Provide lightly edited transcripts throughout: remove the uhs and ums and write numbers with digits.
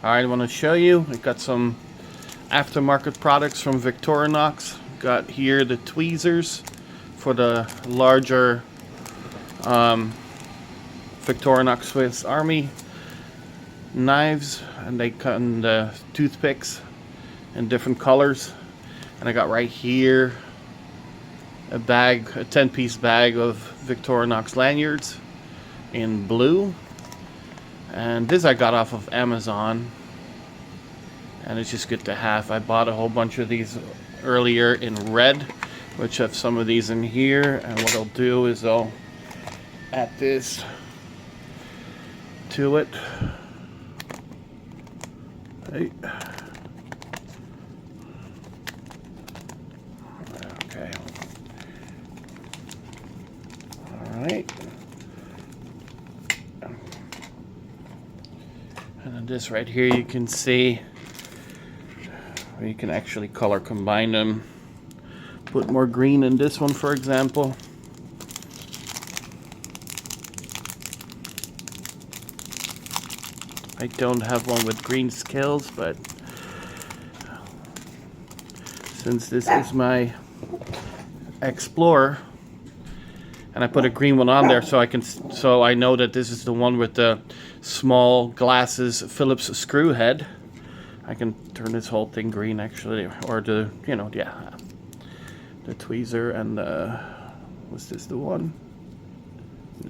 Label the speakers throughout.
Speaker 1: Alright, I want to show you. I got some aftermarket products from Victorinox. Got here the tweezers for the larger Victorinox Swiss Army knives, and they cut in the toothpicks in different colors. And I got right here a 10-piece bag of Victorinox lanyards in blue. And this I got off of Amazon, and it's just good to have. I bought a whole bunch of these earlier in red, which have some of these in here. And what I'll do is I'll add this to it. Hey. Okay. All right. And then this right here, you can see where you can actually color combine them. Put more green in this one, for example. I don't have one with green scales, but since this is my Explorer, and I put a green one on there so I know that this is the one with the small glasses Phillips screw head. I can turn this whole thing green actually, or the tweezer, and was this the one?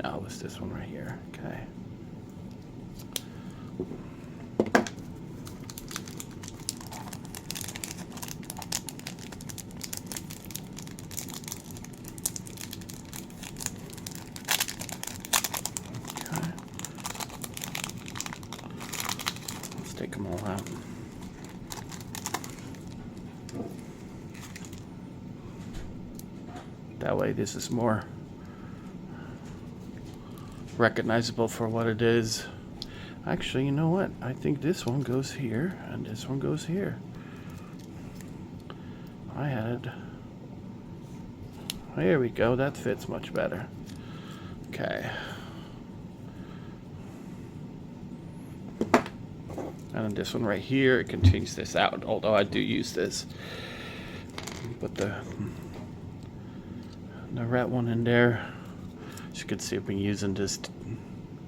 Speaker 1: No, it was this one right here. Okay. Take them all out. That way this is more recognizable for what it is. Actually, you know what? I think this one goes here and this one goes here. Here we go. That fits much better. Okay. And then this one right here, it can change this out, although I do use this. Put the red one in there. As you can see, I've been using this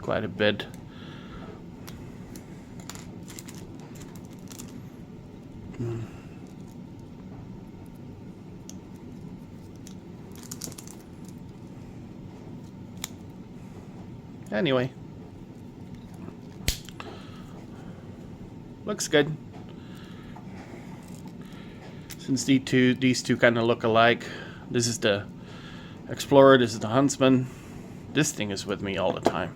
Speaker 1: quite a bit. Anyway. Looks good. Since these two kind of look alike. This is the Explorer, this is the Huntsman. This thing is with me all the time.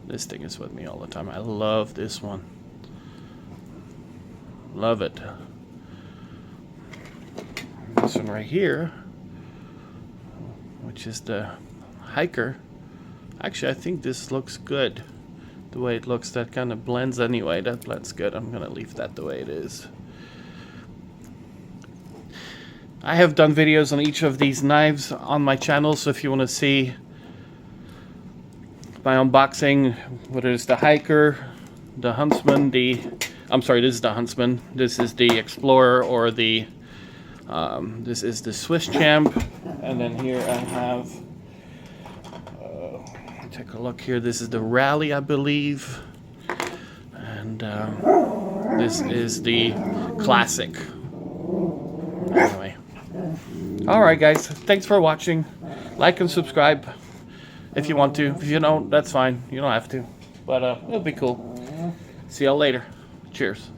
Speaker 1: This thing is with me all the time. I love this one. Love it. This one right here, which is the Hiker. Actually, I think this looks good. The way it looks, that kind of blends anyway. That blends good. I'm gonna leave that the way it is. I have done videos on each of these knives on my channel, so if you want to see my unboxing, whether it's the Hiker, the Huntsman, I'm sorry, this is the Huntsman, this is the Explorer, or the this is the Swiss Champ, and then here I have take a look here. This is the Rally, I believe, and this is the Classic. Anyway, all right, guys. Thanks for watching. Like and subscribe if you want to. If you don't, that's fine. You don't have to, but it'll be cool. See y'all later. Cheers.